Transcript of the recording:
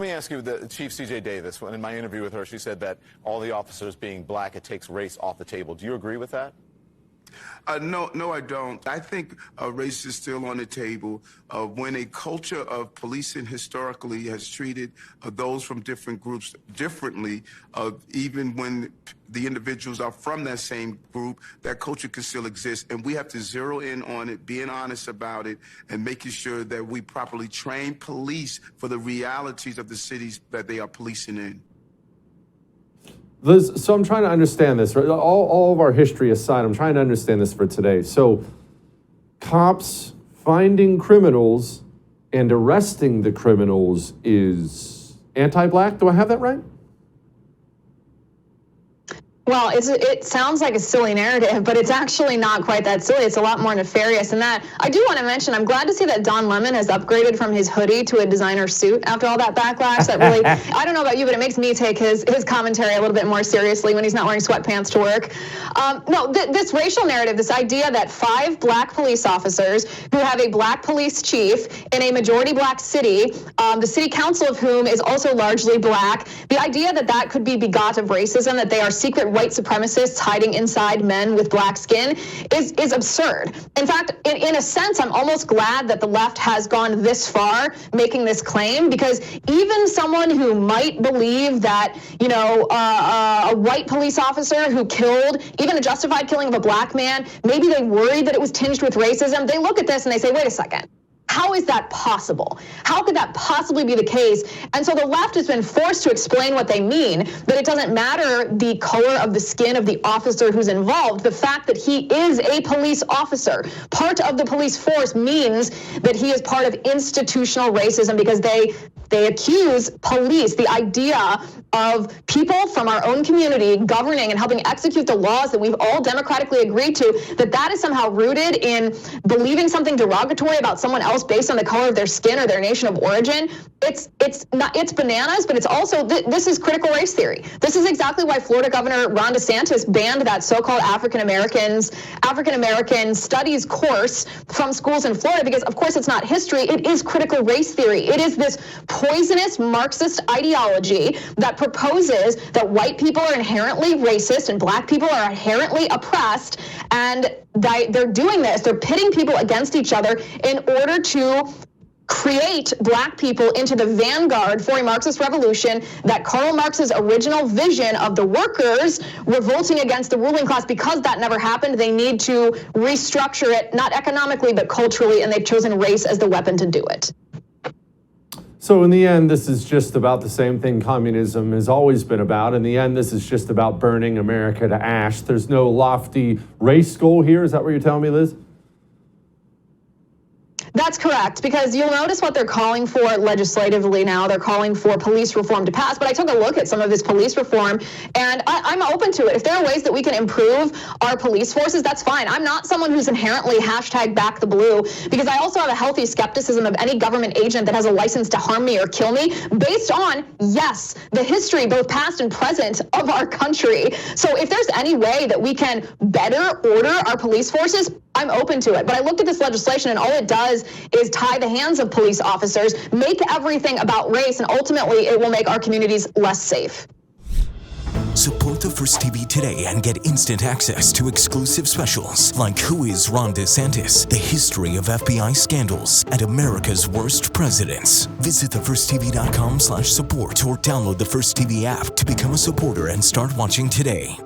Let me ask you, the Chief C.J. Davis, in my interview with her, she said that all the officers being black, it takes race off the table. Do you agree with that? No, I don't. I think race is still on the table. When a culture of policing historically has treated those from different groups differently, even when the individuals are from that same group, that culture can still exist. And we have to zero in on it, being honest about it, and making sure that we properly train police for the realities of the cities that they are policing in. Liz, so I'm trying to understand this. Right? All of our history aside, I'm trying to understand this for today. So cops finding criminals and arresting the criminals is anti-black? Do I have that right? Well, it sounds like a silly narrative, but it's actually not quite that silly. It's a lot more nefarious than that. I do want to mention, I'm glad to see that Don Lemon has upgraded from his hoodie to a designer suit after all that backlash. That really, I don't know about you, but it makes me take his commentary a little bit more seriously when he's not wearing sweatpants to work. This racial narrative, this idea that 5 black police officers who have a black police chief in a majority black city, the city council of whom is also largely black, the idea that that could be begot of racism, that they are secret white supremacists hiding inside men with black skin is absurd. In fact, in a sense, I'm almost glad that the left has gone this far making this claim, because even someone who might believe that, you know, a white police officer who killed, even a justified killing of a black man, maybe they worried that it was tinged with racism, they look at this and they say, wait a second. How is that possible? How could that possibly be the case? And so the left has been forced to explain what they mean, that it doesn't matter the color of the skin of the officer who's involved. The fact that he is a police officer, part of the police force, means that he is part of institutional racism, because they accuse police, the idea of people from our own community governing and helping execute the laws that we've all democratically agreed to, that is somehow rooted in believing something derogatory about someone else based on the color of their skin or their nation of origin. It's bananas, but it's also, this is critical race theory. This is exactly why Florida Governor Ron DeSantis banned that so-called African-American studies course from schools in Florida, because of course it's not history, it is critical race theory. It is this poisonous Marxist ideology that proposes that white people are inherently racist and black people are inherently oppressed, and they're doing this, they're pitting people against each other in order to create black people into the vanguard for a Marxist revolution, that Karl Marx's original vision of the workers revolting against the ruling class. Because that never happened, they need to restructure it, not economically, but culturally, and they've chosen race as the weapon to do it. So in the end, this is just about the same thing communism has always been about. In the end, this is just about burning America to ash. There's no lofty race goal here. Is that what you're telling me, Liz? That's correct, because you'll notice what they're calling for legislatively now. They're calling for police reform to pass, but I took a look at some of this police reform, and I'm open to it. If there are ways that we can improve our police forces, that's fine. I'm not someone who's inherently #back the blue, because I also have a healthy skepticism of any government agent that has a license to harm me or kill me based on, yes, the history, both past and present, of our country. So if there's any way that we can better order our police forces, I'm open to it. But I looked at this legislation, and all it does is tie the hands of police officers, make everything about race, and ultimately it will make our communities less safe. Support the First TV today and get instant access to exclusive specials like Who is Ron DeSantis, the history of FBI scandals, and America's worst presidents. Visit thefirsttv.com/support or download the First TV app to become a supporter and start watching today.